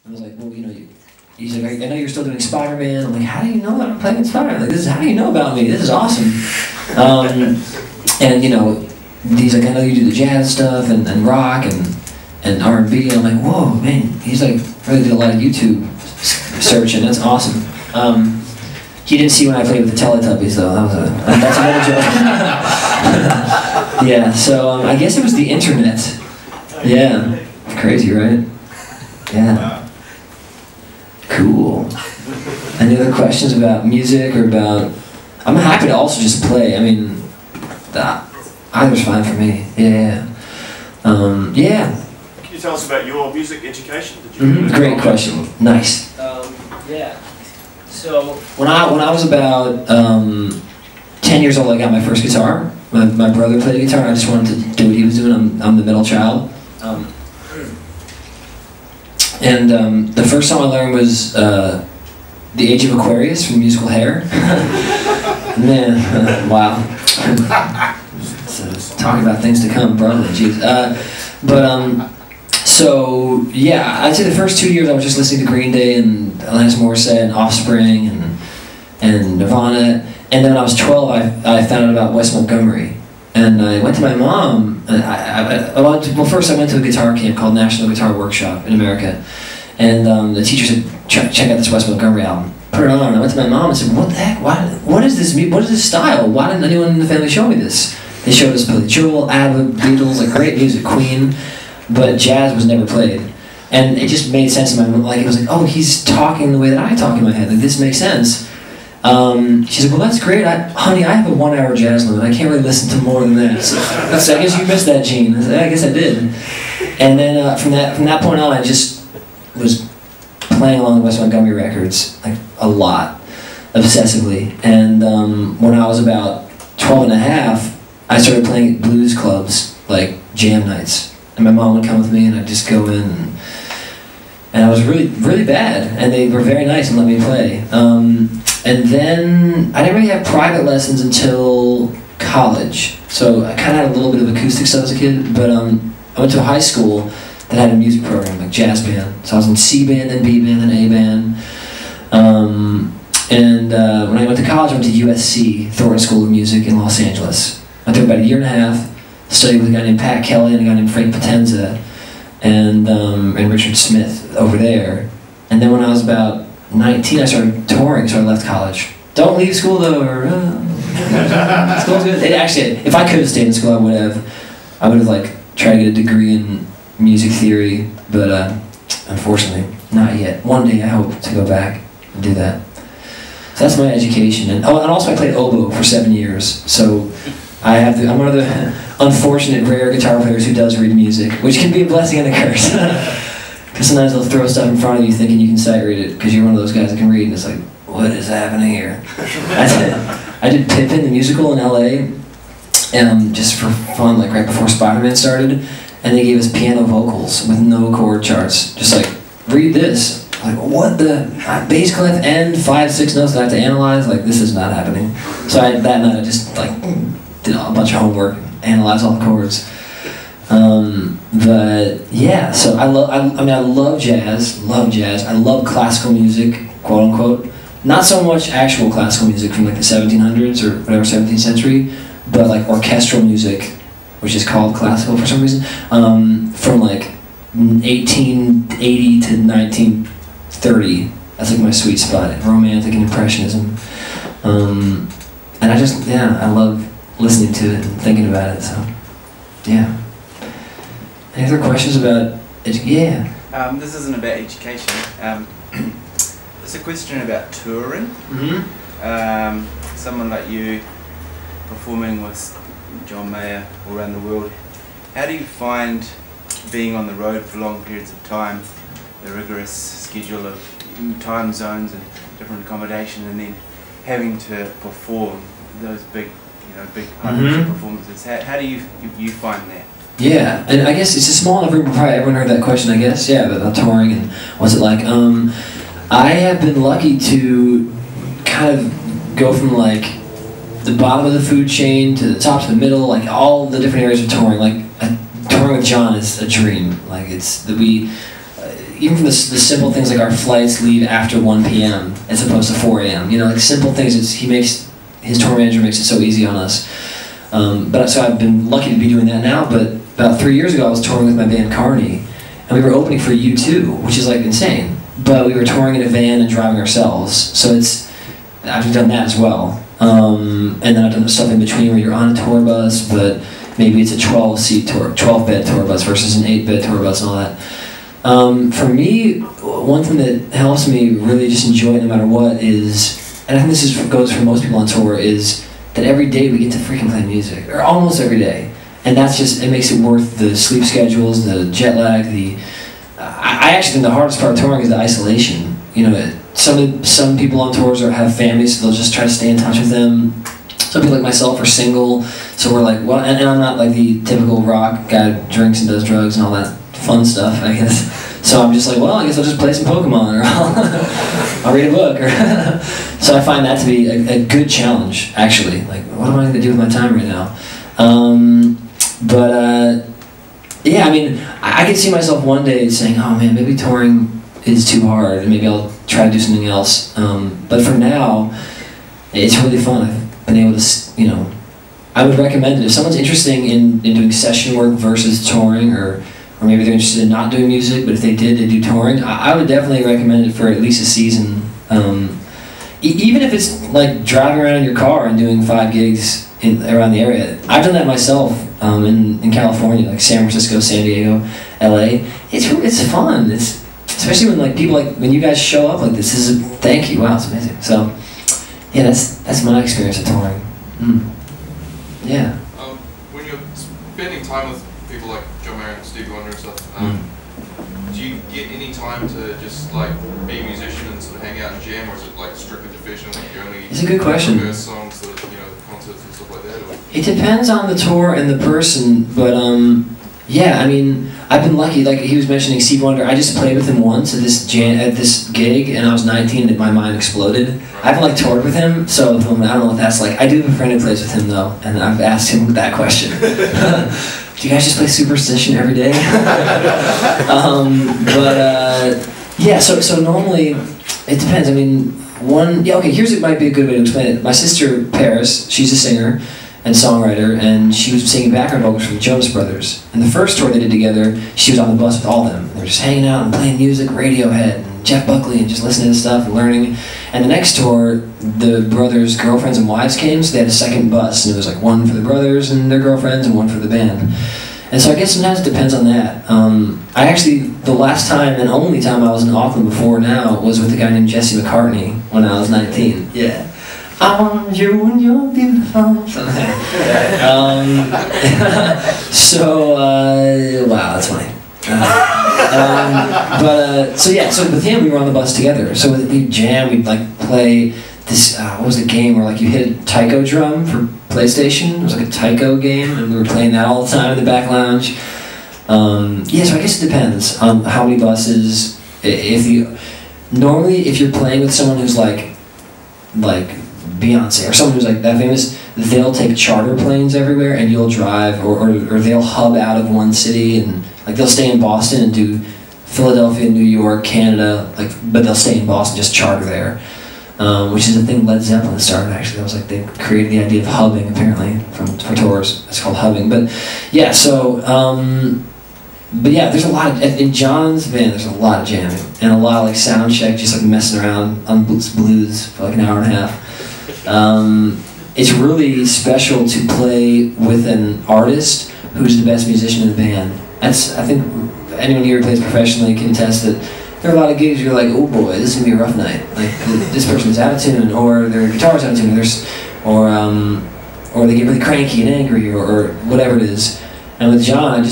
I was like, well, you know, he's like, I know you're still doing Spider-Man. I'm like, how do you know that I'm playing Spider-Man? Like, how do you know about me? This is awesome. And you know, he's like, I know you do the jazz stuff and rock and R&B. I'm like, whoa, man. He's like, really did a lot of YouTube searching. That's awesome. He didn't see when I played with the Teletubbies, though. That's another joke. Yeah, so I guess it was the internet. Yeah, crazy, right? Yeah. Cool. Any other questions about music or about... I'm happy to also just play. I mean, either's fine for me. Yeah. Yeah. Can you tell us about your music education? Did you Great question. Nice. Yeah. So when I was about 10 years old, I got my first guitar. My brother played the guitar, and I just wanted to do what he was doing. I'm the middle child. The first song I learned was The Age of Aquarius from musical Hair. Man, wow. So, talking about things to come, bro. Jeez. So yeah, I'd say the first 2 years I was just listening to Green Day and Alanis Morissette and Offspring and Nirvana. And then when I was 12, I found out about Wes Montgomery. And I went to my mom, and well, first I went to a guitar camp called National Guitar Workshop in America. And the teacher said, check out this Wes Montgomery album. Put it on, and I went to my mom and said, what the heck, what is this style? Why didn't anyone in the family show me this? They showed us Billy Joel, ABBA, Beatles, like great music, Queen, but jazz was never played. And it just made sense in my mind, like, it was like, oh, he's talking the way that I talk in my head, like this makes sense. She said, well, that's great. Honey, I have a 1 hour jazz limit. I can't really listen to more than that. So I guess you missed that, Gene. I said, I guess I did. And then from that point on, I just was playing along the Wes Montgomery records, like a lot, obsessively. And when I was about 12 and a half, I started playing at blues clubs, like jam nights. And my mom would come with me, and I'd just go in. And I was really, really bad. And they were very nice and let me play. And then I didn't really have private lessons until college. So I kind of had a little bit of acoustic stuff as a kid, but I went to a high school that had a music program, like jazz band. So I was in C band, then B band, then A band. When I went to college, I went to USC, Thornton School of Music in Los Angeles. I took about a year and a half, studied with a guy named Pat Kelly and a guy named Frank Potenza and Richard Smith over there. And then when I was about 19, I started touring, so I left college. Don't leave school though, or school's good. Actually, if I could have stayed in school, I would have like tried to get a degree in music theory, but unfortunately, not yet. One day, I hope to go back and do that. So that's my education, and also I played oboe for 7 years. So I'm one of the unfortunate, rare guitar players who does read music, which can be a blessing and a curse. Because sometimes they'll throw stuff in front of you thinking you can sight read it because you're one of those guys that can read, and it's like, what is happening here? I did Pippin, the musical in LA, just for fun, like right before Spider-Man started, and they gave us piano vocals with no chord charts. Just like, read this. Like, what the? Bass clef, end, 5, 6 notes that I have to analyze? Like, this is not happening. So that night I just like did a bunch of homework, analyzed all the chords. But yeah, so I love jazz, I love classical music, quote unquote. Not so much actual classical music from like the 1700s or whatever, 17th century, but like orchestral music, which is called classical for some reason, from like 1880 to 1930. That's like my sweet spot, romantic and impressionism. And I love listening to it and thinking about it, so yeah. Any other questions about yeah? This isn't about education. It's a question about touring. Mm-hmm. Someone like you performing with John Mayer all around the world. How do you find being on the road for long periods of time, the rigorous schedule of time zones and different accommodation, and then having to perform those big hundreds of performances? How do you find that? Yeah, and I guess it's a small enough room, probably everyone heard that question, I guess. Yeah, about touring and what's it like. I have been lucky to kind of go from like the bottom of the food chain to the top to the middle, like all the different areas of touring. Like touring with John is a dream. Like it's that even from the simple things like our flights leave after 1 p.m. as opposed to 4 a.m. You know, like simple things. His tour manager makes it so easy on us. But so I've been lucky to be doing that now. But about 3 years ago, I was touring with my band Carney, and we were opening for U2, which is like insane. But we were touring in a van and driving ourselves. So I've done that as well. And then I've done the stuff in between where you're on a tour bus, but maybe it's a 12-bed tour bus versus an 8-bed tour bus and all that. For me, one thing that helps me really just enjoy it no matter what is, and I think this goes for most people on tour, is that every day we get to freaking play music, or almost every day. And it makes it worth the sleep schedules, the jet lag, I actually think the hardest part of touring is the isolation. You know, some people on tours have families, so they'll just try to stay in touch with them. Some people like myself are single, so we're like, well, and I'm not like the typical rock guy who drinks and does drugs and all that fun stuff, I guess. So I'm just like, well, I guess I'll just play some Pokemon, or I'll read a book. Or so I find that to be a good challenge, actually. Like, what am I going to do with my time right now? Yeah, I mean, I could see myself one day saying, oh man, maybe touring is too hard, and maybe I'll try to do something else. But for now, it's really fun. I've been able to, you know, I would recommend it. If someone's interested in doing session work versus touring, or maybe they're interested in not doing music, but if they do touring, I would definitely recommend it for at least a season. Even if it's like driving around in your car and doing 5 gigs around the area. I've done that myself in California, like San Francisco, San Diego, LA. It's fun. It's especially when when you guys show up like this. Thank you. Wow, it's amazing. So yeah, that's my experience of touring. Yeah. When you're spending time with people like John Mayer and Stevie Wonder and stuff, do you get any time to just like be a musician and sort of hang out and jam, or is it like strictly professional? Like you only it's a good question. rehearse songs that concerts and stuff like that? Or? It depends on the tour and the person, but yeah, I mean, I've been lucky. Like he was mentioning Stevie Wonder, I just played with him once at this gig, and I was 19 and my mind exploded. Right. I haven't toured with him, so I don't know what that's like. I do have a friend who plays with him though, and I've asked him that question. Do you guys just play Superstition every day? Yeah, so normally, it depends. I mean, it might be a good way to explain it. My sister, Paris, she's a singer and songwriter, and she was singing background vocals for the Jonas Brothers. And the first tour they did together, she was on the bus with all of them. They were just hanging out and playing music, Radiohead, and Jeff Buckley, and just listening to stuff and learning. And the next tour, the brothers' girlfriends and wives came, so they had a second bus, and it was like one for the brothers and their girlfriends and one for the band. And so I guess sometimes it depends on that. The last time and only time I was in Auckland before now was with a guy named Jesse McCartney when I was 19. Yeah. I want you when you're beautiful. Wow, that's funny. So with him we were on the bus together. So we'd jam, we'd play this, what was the game where you hit a taiko drum for PlayStation? It was like a taiko game, and we were playing that all the time in the back lounge. So I guess it depends on how many buses. Normally if you're playing with someone who's like Beyonce or someone who's that famous, they'll take charter planes everywhere and you'll drive, or they'll hub out of one city and they'll stay in Boston and do Philadelphia, New York, Canada, but they'll stay in Boston, just charter there, which is a thing Led Zeppelin started actually. That was they created the idea of hubbing apparently for tours. It's called hubbing, but yeah. But yeah, there's a lot of, in John's band, there's a lot of jamming and a lot of sound check, just messing around on blues for an hour and a half. It's really special to play with an artist who's the best musician in the band. I think anyone here who plays professionally can attest that there are a lot of gigs you're like, oh boy, this is gonna be a rough night. This person's out of tune, or their guitar's out of tune, or they get really cranky and angry, or whatever it is. And with John,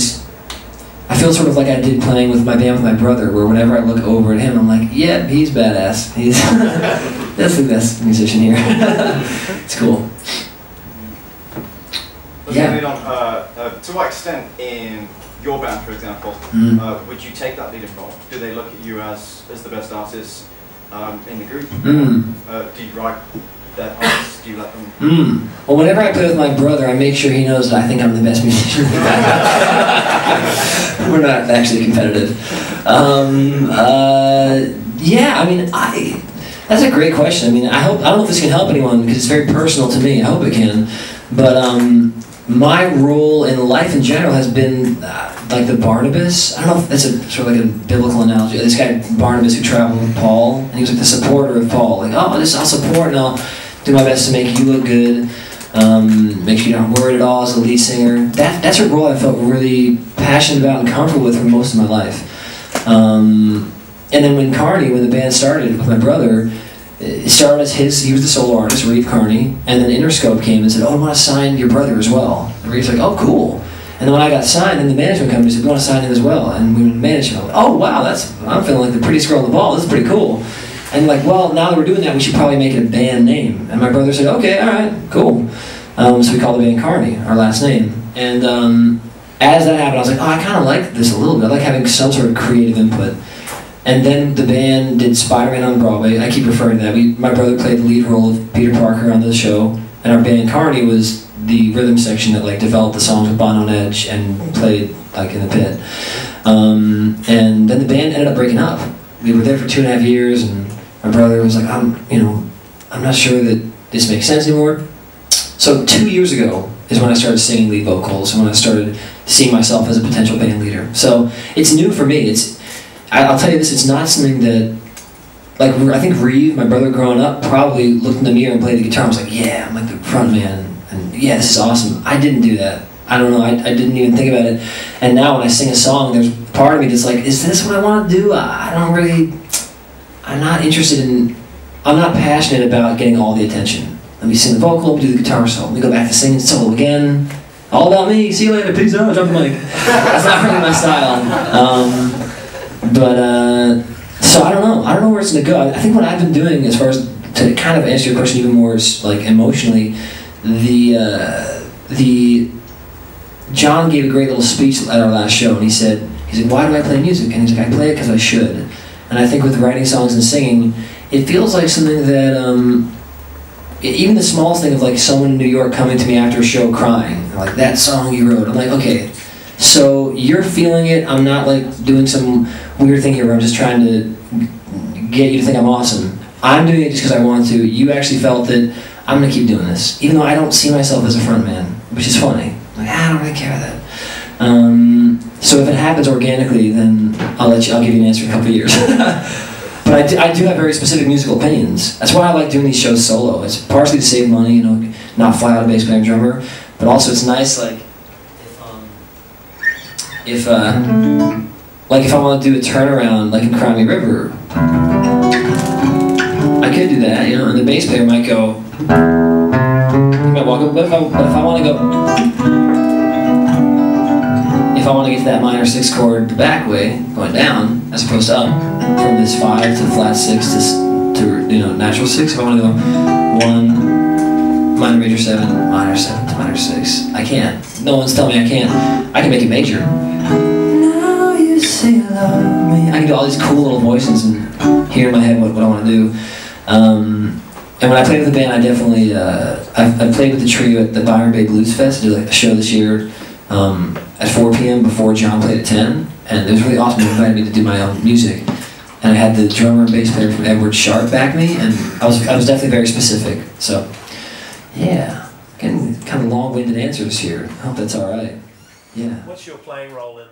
I feel sort of like I did playing with my band with my brother, where whenever I look over at him, I'm like, yeah, he's badass. That's the best musician here. It's cool. Yeah. To what extent in your band, for example, would you take that leading role? Do they look at you as the best artist in the group? Do you write their parts? Do you let them? Well, whenever I play with my brother, I make sure he knows that I think I'm the best musician in the band. We're not actually competitive. Yeah, I mean, that's a great question. I mean, I don't know if this can help anyone because it's very personal to me. I hope it can. But my role in life in general has been like the Barnabas. I don't know if that's sort of like a biblical analogy. This guy Barnabas who traveled with Paul, and he was like the supporter of Paul. Like, oh, I'll support and I'll do my best to make you look good. Make sure you're not worried at all as a lead singer. That's a role I felt really passionate about and comfortable with for most of my life. And then when the band started with my brother, it started as he was the solo artist, Carney, and then Interscope came and said, oh, I want to sign your brother as well. And Reeve's like, oh, cool. And then when I got signed, then the management company said, we want to sign him as well. And we managed him. Oh, wow, I'm feeling like the prettiest girl on the ball. This is pretty cool. And like, well, now that we're doing that, we should probably make it a band name. And my brother said, okay, all right, cool. So we called the band Carney, our last name. And as that happened, I was like, oh, I kind of like this a little bit. I like having some sort of creative input. And then the band did Spider-Man on Broadway. I keep referring to that. My brother played the lead role of Peter Parker on the show, and our band Carney was the rhythm section that like developed the songs with Bon on Edge and played like in the pit. And then the band ended up breaking up. We were there for 2.5 years, and my brother was like, I'm not sure that this makes sense anymore. So 2 years ago is when I started singing lead vocals, and when I started seeing myself as a potential band leader. So it's new for me. I'll tell you this, it's not something that, like, I think Reeve, my brother growing up, probably looked in the mirror and played the guitar and was like, yeah, I'm like the front man, and yeah, this is awesome. I didn't do that. I don't know, I didn't even think about it. And now when I sing a song, there's part of me that's like, is this what I want to do? I'm not passionate about getting all the attention. Let me sing the vocal, let me do the guitar solo, let me go back to singing solo again. All about me, see you later, peace out, drop the mic. That's not really my style. So I don't know where it's gonna go. I think what I've been doing, as far as to kind of answer your question even more, is like emotionally, John gave a great little speech at our last show, and he's like, why do I play music? And he's like, I play it because I should. And I think with writing songs and singing, it feels like something that even the smallest thing of like someone in New York coming to me after a show crying, like that song you wrote, I'm like, okay. So you're feeling it, I'm not like doing some weird thing here where I'm just trying to get you to think I'm awesome. I'm doing it just because I want to. You actually felt that I'm going to keep doing this, even though I don't see myself as a front man, which is funny. Like, I don't really care that. So if it happens organically, then I'll give you an answer in a couple of years. But I do have very specific musical opinions. That's why I like doing these shows solo. It's partially to save money, not fly out a bass player and drummer, but also it's nice, like, if I want to do a turnaround, like in Cry Me River, I could do that, and the bass player might go, he might walk up, but if I want to get to that minor 6 chord the back way, going down, as opposed to up, from this 5 to flat 6 to natural 6, if I want to go 1, minor major 7, minor 7 to minor 6, I can't. No one's telling me I can't. I can make it major. Now you say you love me. I can do all these cool little voices and hear in my head what I want to do. And when I played with the band, I definitely, I played with the trio at the Byron Bay Blues Fest. I did like a show this year at 4 p.m. before John played at 10. And it was really awesome. They invited me to do my own music. And I had the drummer and bass player from Edward Sharp back me, and I was definitely very specific. So, yeah, getting kind of long-winded answers here. I hope that's all right. Yeah. What's your playing role in